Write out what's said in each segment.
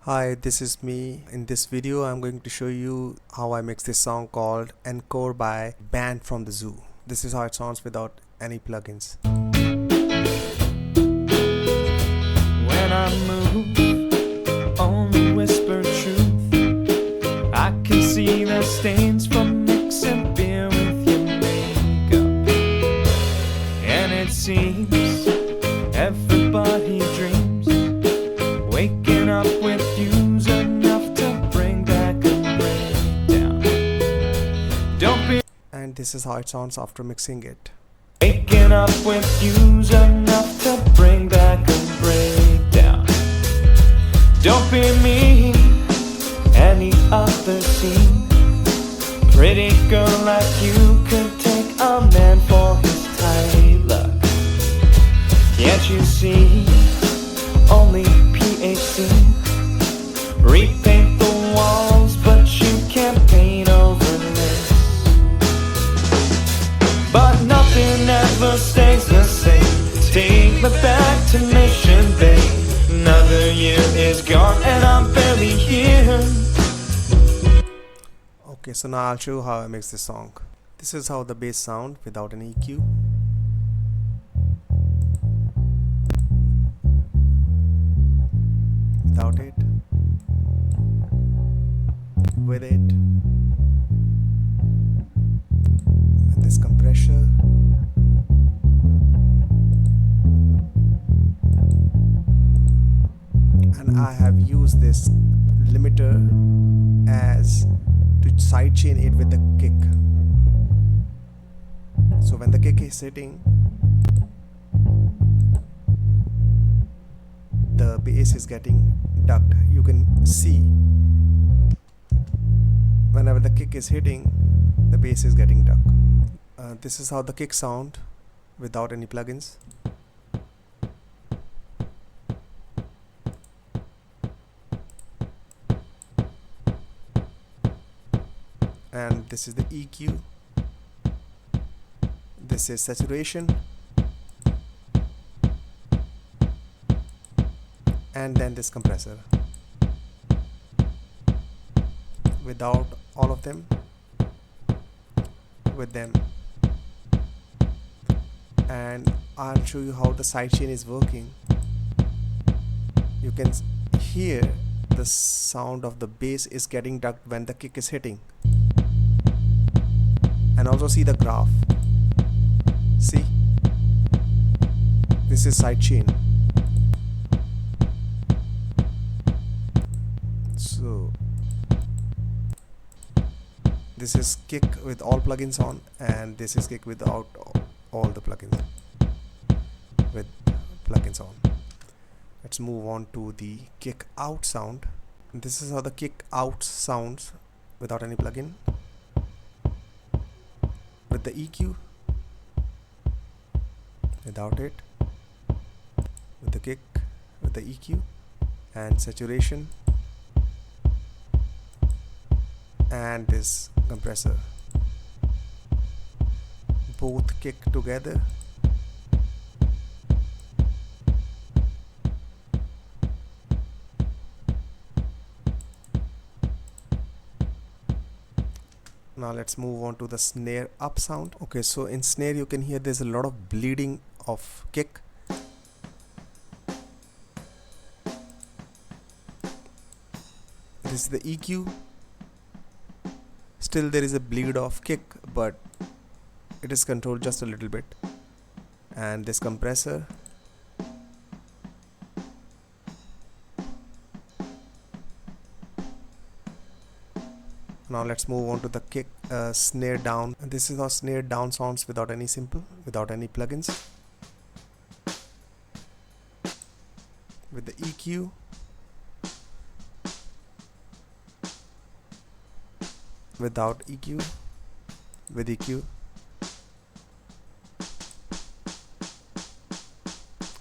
Hi, this is me. In this video, I'm going to show you how I mix this song called Encore by Band from the Zoo. This is how it sounds without any plugins. When I move, only whisper truth. I can see the stains from mixing beer with your makeup. And it seems everybody dreams waking up with views enough to bring back a breakdown. Don't be And this is how it sounds after mixing it. waking up with views enough to bring back a breakdown. Don't be me, any other scene. Pretty girl like you could take a man for his tight luck. Can't you see? Only PHC. Repaint the walls, but you can't paint over this. But nothing ever stays the same. Take me back to Mission Bay. Another year is gone and I'm barely here. Okay, so now I'll show you how I mix this song. This is how the bass sound without an EQ. Without it. With it. And this compressor. And I have used this limiter as to sidechain it with the kick. So when the kick is hitting, the bass is getting ducked. You can see whenever the kick is hitting, the bass is getting ducked. This is how the kick sound without any plugins. And this is the EQ. This is saturation. And then this compressor. Without all of them, with them. And I'll show you how the sidechain is working. You can hear the sound of the bass is getting ducked when the kick is hitting. And also see the graph. See? This is sidechain. So this is kick with all plugins on, and this is kick without all the plugins with plugins on. Let's move on to the kick out sound. This is how the kick out sounds without any plugin. With the EQ, without it, with the kick, with the EQ, and saturation, and this compressor. Both kick together. Now let's move on to the snare up sound. Okay, so in snare you can hear there's a lot of bleeding of kick. This is the EQ. Still there is a bleed of kick, but it is controlled just a little bit. And this compressor. Now let's move on to the kick snare down. And this is how snare down sounds without any plugins. With the EQ. Without EQ. With EQ.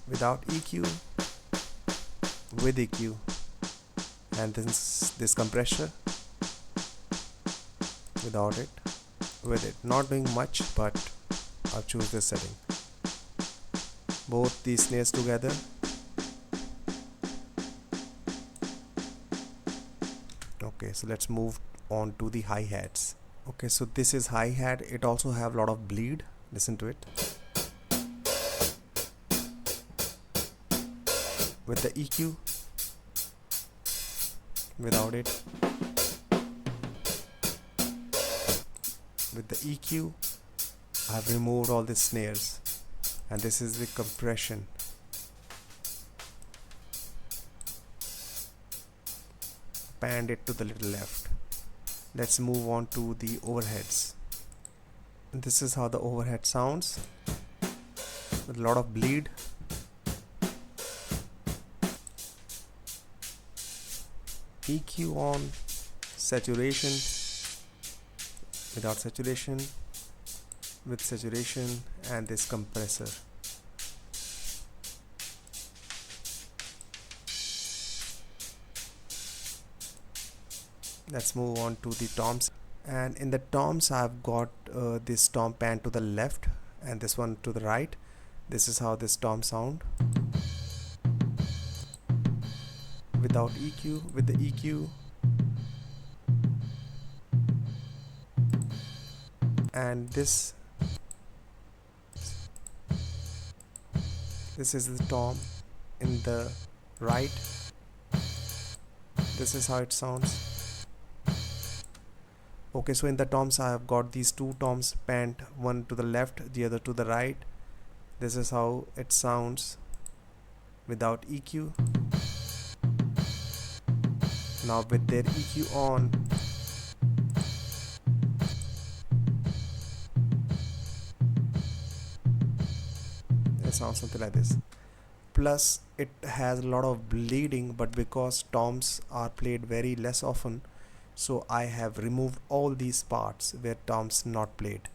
Without EQ. With EQ. And this compressor. Without it, with it. Not doing much, but I'll choose this setting. Both these snares together. Okay, so let's move on to the hi-hats. Okay, so this is hi-hat. It also have a lot of bleed. Listen to it. With the EQ, without it. With the EQ, I've removed all the snares, and this is the compression. Panned it to the little left. Let's move on to the overheads. This is how the overhead sounds, with a lot of bleed. EQ on, saturation, without saturation, with saturation, and this compressor. Let's move on to the toms, and in the toms I've got this tom pan to the left and this one to the right. This is how this tom sound without EQ. With the EQ, and this is the tom in the right. This is how it sounds. Okay, so in the toms I have got these two toms panned, one to the left, the other to the right. This is how it sounds without EQ. Now with their EQ on, it sounds something like this. Plus it has a lot of bleeding, but because toms are played very less often, so I have removed all these parts where toms not played.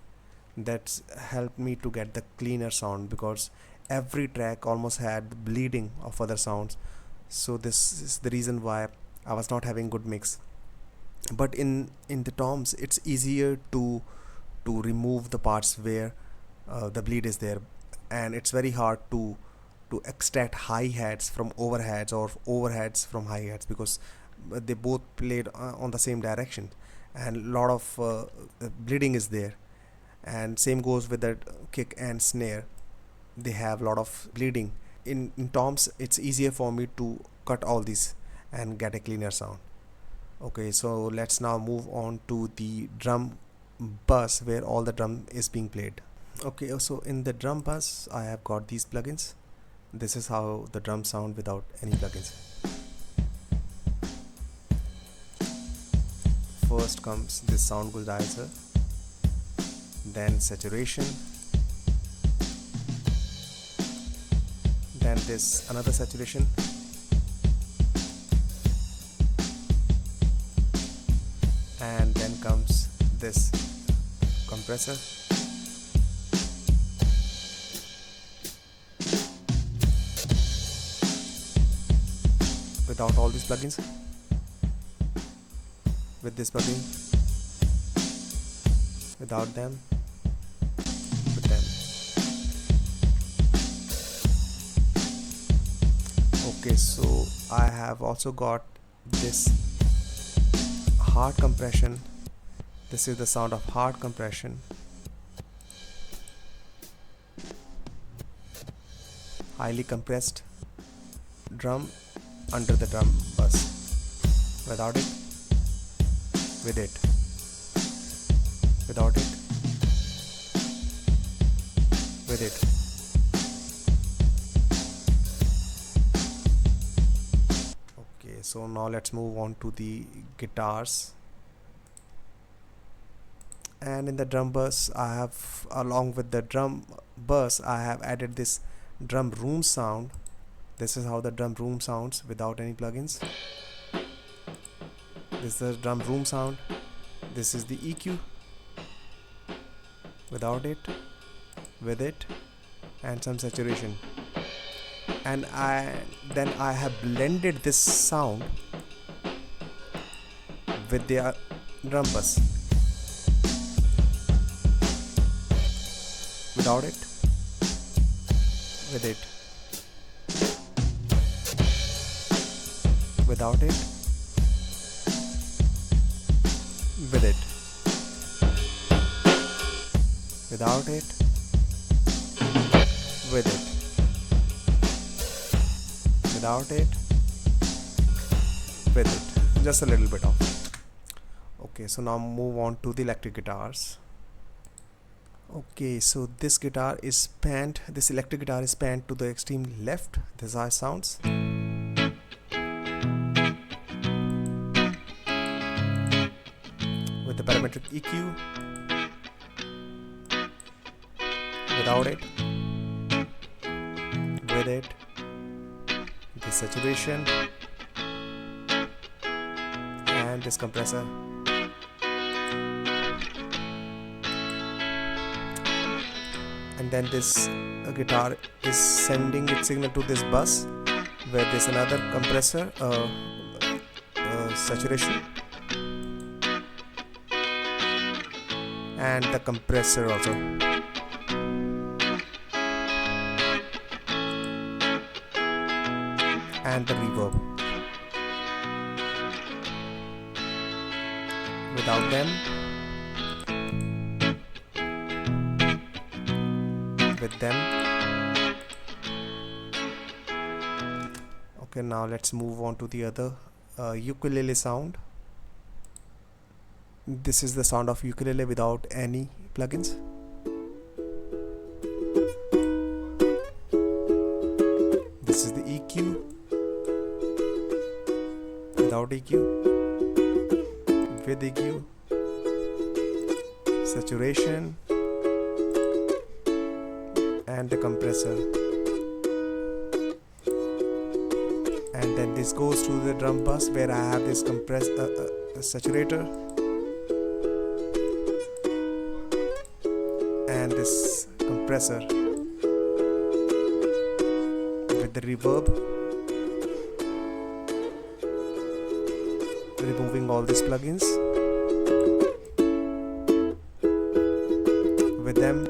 That's helped me to get the cleaner sound, because every track almost had bleeding of other sounds. So this is the reason why I was not having good mix. But in the toms it's easier to remove the parts where the bleed is there, and it's very hard to extract hi-hats from overheads or overheads from hi-hats, because they both played on the same direction, and a lot of bleeding is there. And same goes with the kick and snare, they have a lot of bleeding. In toms it's easier for me to cut all these and get a cleaner sound. Okay, so let's now move on to the drum bus where all the drum is being played. Okay, so in the drum bus I have got these plugins. This is how the drums sound without any plugins. First comes this sound equalizer, then saturation, then this another saturation, and then comes this compressor. Without all these plugins, with this plugin, without them, with them. Okay, so I have also got this hard compression. This is the sound of hard compression. Highly compressed drum under the drum bus. Without it, with it, without it, with it. Okay, so now let's move on to the guitars. And in the drum bus I have, along with the drum bus, I have added this drum room sound. This is how the drum room sounds without any plugins. This is the drum room sound. This is the EQ. Without it, with it, and some saturation. And then I have blended this sound with the drum bus. Without it, with it, without it, with it, without it, with it, without it, with it, just a little bit of. Okay, so now move on to the electric guitars. Okay, so this guitar is panned, this electric guitar is panned to the extreme left. This is how it sounds. With the parametric EQ, without it, with it, the saturation, and this compressor. And then this guitar is sending its signal to this bus where there's another compressor, saturation, and the compressor also. And the reverb. Without them, with them. Okay, now let's move on to the other ukulele sound. This is the sound of ukulele without any plugins. This is the EQ without EQ, with EQ, saturation, and the compressor. And then this goes to the drum bus where I have this saturator and this compressor with the reverb, removing all these plugins. With them,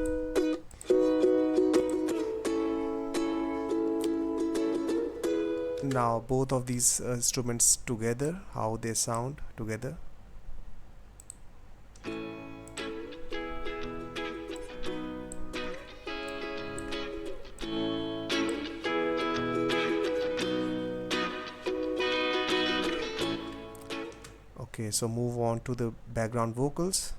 now both of these instruments together, how they sound together. Okay, so move on to the background vocals.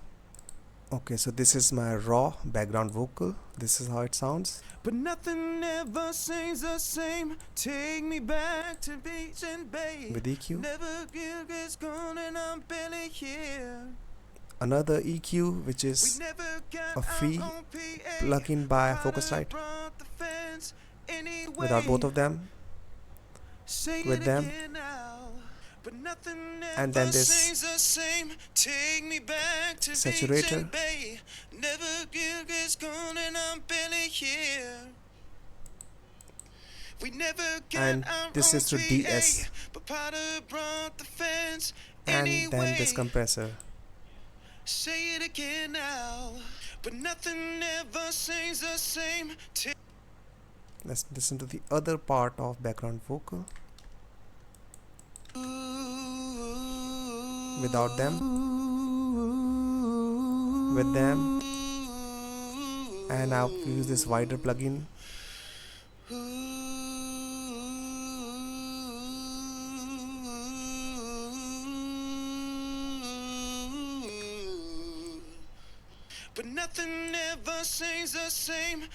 Okay, so this is my raw background vocal. This is how it sounds. But nothing ever seems the same. Take me back to beach and bay. With EQ. Never gets gone and I'm barely here. Another EQ, which is a free plugin by Focusrite. Without both of them, with them, and then this saturator, and this is to DS, and then this compressor. Say it again now, but nothing ever seems the same. Let's listen to the other part of background vocal. Without them, with them, and I'll use this wider plugin. But nothing ever seems the same.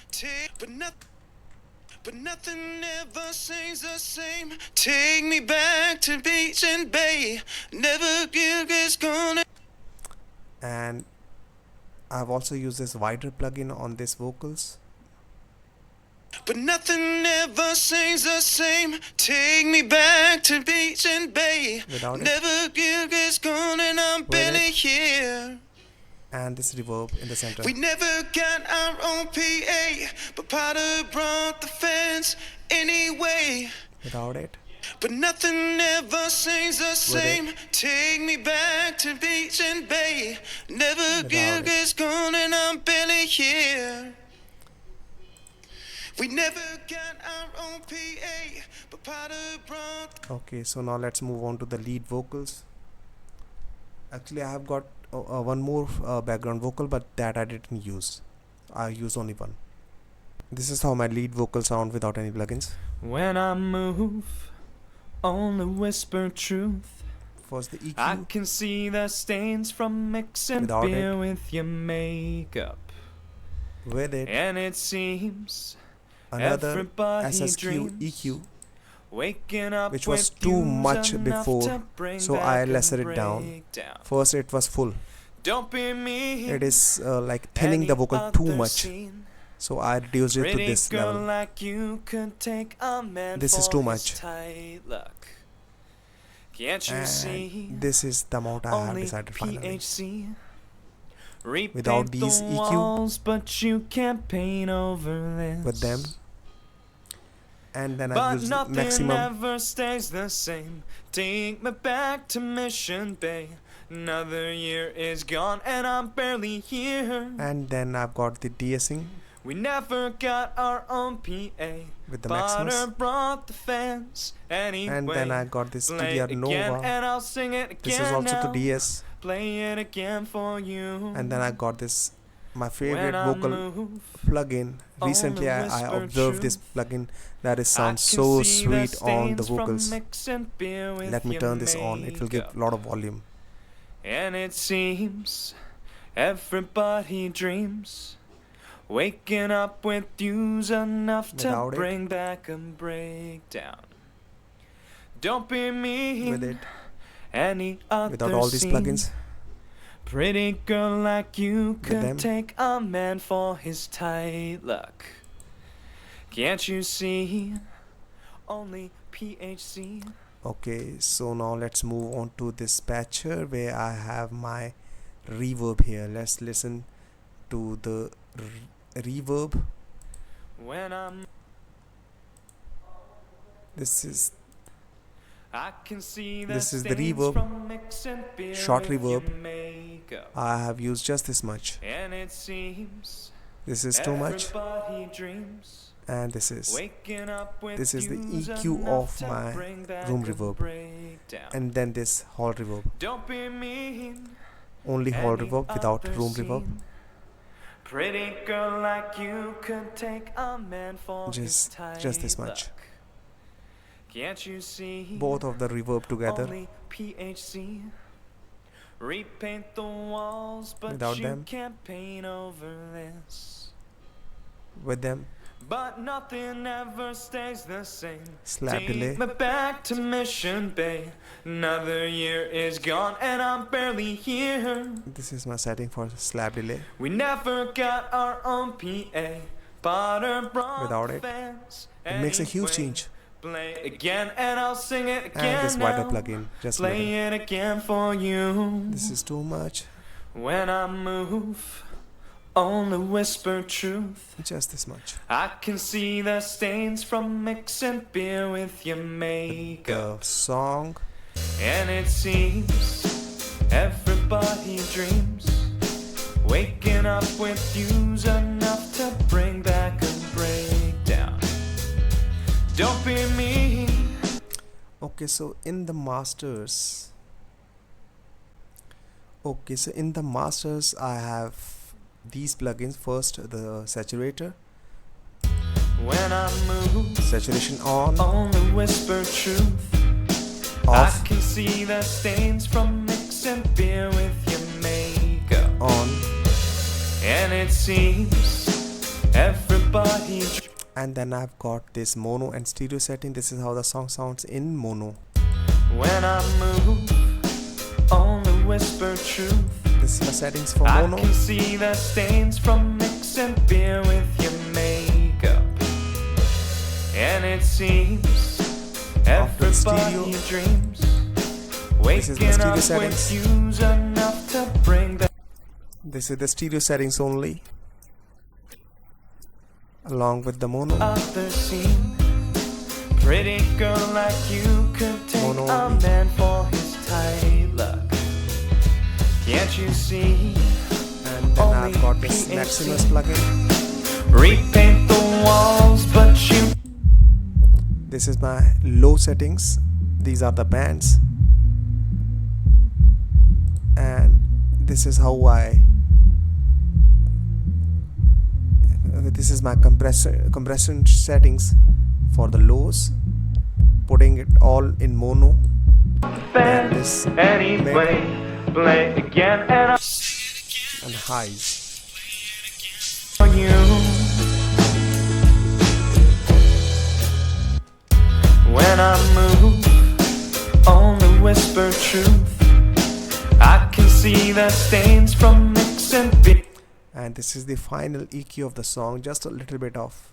But nothing ever seems the same. Take me back to beach and bay. Never gets gone. And I've also used this wider plugin on this vocals. But nothing ever seems the same. Take me back to beach and bay. Without it. Never gets gone and I'm barely here. And this reverb in the center. We never got our own PA, but Potter brought the fans anyway. Without it. But nothing ever seems the same. Take me back to beach and bay. Never gets gone and I'm barely here. We never got our own PA, but Potter brought. Okay, so now let's move on to the lead vocals. Actually, I have got one more background vocal, but that I didn't use. I used only one. This is how my lead vocal sound without any plugins. When I move, only whisper truth. First the I EQ can see the stains from mixing Without beer it. with your makeup. with it, And it seems another everybody SSQ dreams EQ, waking up which was with too views much enough before, to bring so back I a lesser it down. breakdown. First it was full. Don't be mean. It is like thinning the vocal too much, so I reduced it to Pretty this girl level. like you could take a man This is for too his much. tight luck. Can't you see? And this is the amount I have Only decided finally. PHC. Repaint Without these the EQ, walls, but you can't paint over this. with them, and then I But use nothing maximum, ever stays the same. Take me back to Mission Bay. Another year is gone and I'm barely here. and then I've got the de-essing We never got our own PA. with the Butter Maximus, brought the fans anyway. and then I got this Play it TDR again Nova. and I'll sing it again. This is also now. to DS, Play it again for you. and then I got this my When favorite I vocal move, plugin. Recently I whisper observed this truth. plugin that is I sounds can so see sweet on the stains from vocals. mixing beer with Let me your turn this on, it will give makeup. a lot of volume. And it seems everybody dreams waking up with views enough Without to it. bring back a breakdown. Don't be mean. With it, Any other without all these scene. plugins, Pretty girl like you them. could take a man for his tight luck. Can't you see? Only PHC. okay, so now let's move on to this patcher where I have my reverb here. Let's listen to the reverb. When I'm This is I can see This is the stains reverb, from mixing beer short with your reverb. makeup. I have used just this much. And it seems This is too much, everybody dreams and this is waking up with this is the views EQ enough of to my bring back room a reverb, breakdown. and then this hall reverb. Don't be mean. Only hall Any reverb without other room reverb. scene. Pretty girl like you could take a man for his Just this tight much. luck. Can't you see? Both of the reverb together. Only PHC. Repaint the walls, but Without you them. can't paint over this. With them, But nothing ever stays the same. slap delay. Take me back to Mission Bay. Another year is gone and I'm barely here. This is my setting for slap delay. We never got our own PA. Potter brought Without the it, fans it makes a huge anyway. change. Play it again and I'll sing it again. And this wider now. plugin, just Play little. it again for you. This is too much. When I move, only whisper truth. Just this much. I can see the stains from mixing beer with your The makeup. song, And it seems everybody dreams waking up with views enough to bring back a breakdown. Don't be mean. okay, so in the masters, I have these plugins. First, the saturator, When I move, saturation on, only whisper truth. I off, can see the stains from mixing beer with your makeup. on, And it seems everybody and then I've got this mono and stereo setting. This is how the song sounds in mono. when I move, only whisper truth. This is my settings for I mono. can see the stains from mixing beer with your makeup. And it seems After stereo, everybody dreams this is the waking stereo up with settings. views enough to bring back. This is the stereo settings only, along with the mono. Other scene. Pretty girl like you could take Mono a only. man for his tight luck. Can't you see? And then I've Only got this PHC. Maximus plugin. Repaint the walls, but you. This is my low settings. These are the bands, and this is how this is my compression settings for the lows, putting it all in mono. Then this Anyway, play again and and highs. on you. When I move, only whisper truth. I can see the stains from mixing beat. And this is the final EQ of the song, just a little bit of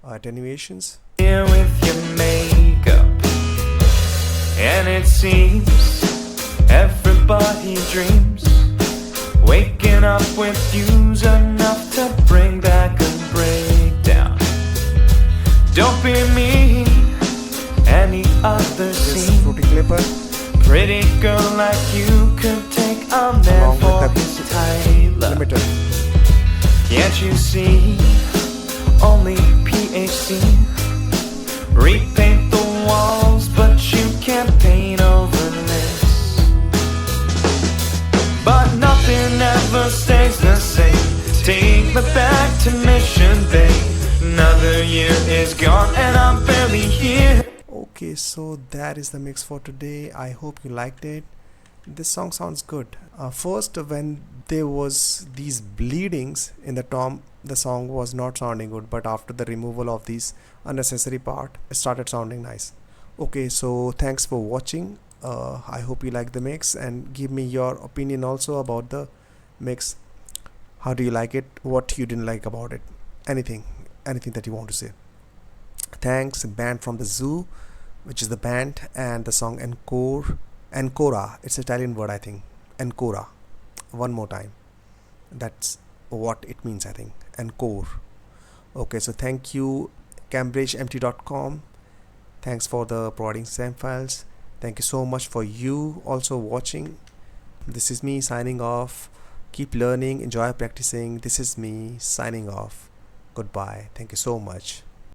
attenuations. Here with your makeup, and it seems everybody dreams waking up with views enough to bring back a breakdown. Don't be me, any other This scene. Fruity Clipper Pretty girl like you could take a man along for with his the Tyler. limiter. Can't you see? Only PhD. Repaint the walls, but you can't paint over this. But nothing ever stays the same. Take me back to Mission Bay. Another year is gone and I'm barely here. Okay, so that is the mix for today. I hope you liked it. This song sounds good. First, when there was these bleedings in the tom, the song was not sounding good, but after the removal of these unnecessary part, it started sounding nice. Okay, so thanks for watching. I hope you like the mix, and give me your opinion also about the mix. How do you like it? What you didn't like about it? Anything that you want to say. Thanks, band from the Zoo, which is the band, and the song Encore. Ancora, it's Italian word, I think. Ancora. One more time. That's what it means, I think. Encore. Okay, so thank you, CambridgeMT.com. Thanks for the providing SAM files. Thank you so much for you also watching. This is me signing off. Keep learning, enjoy practicing. This is me signing off. Goodbye. Thank you so much.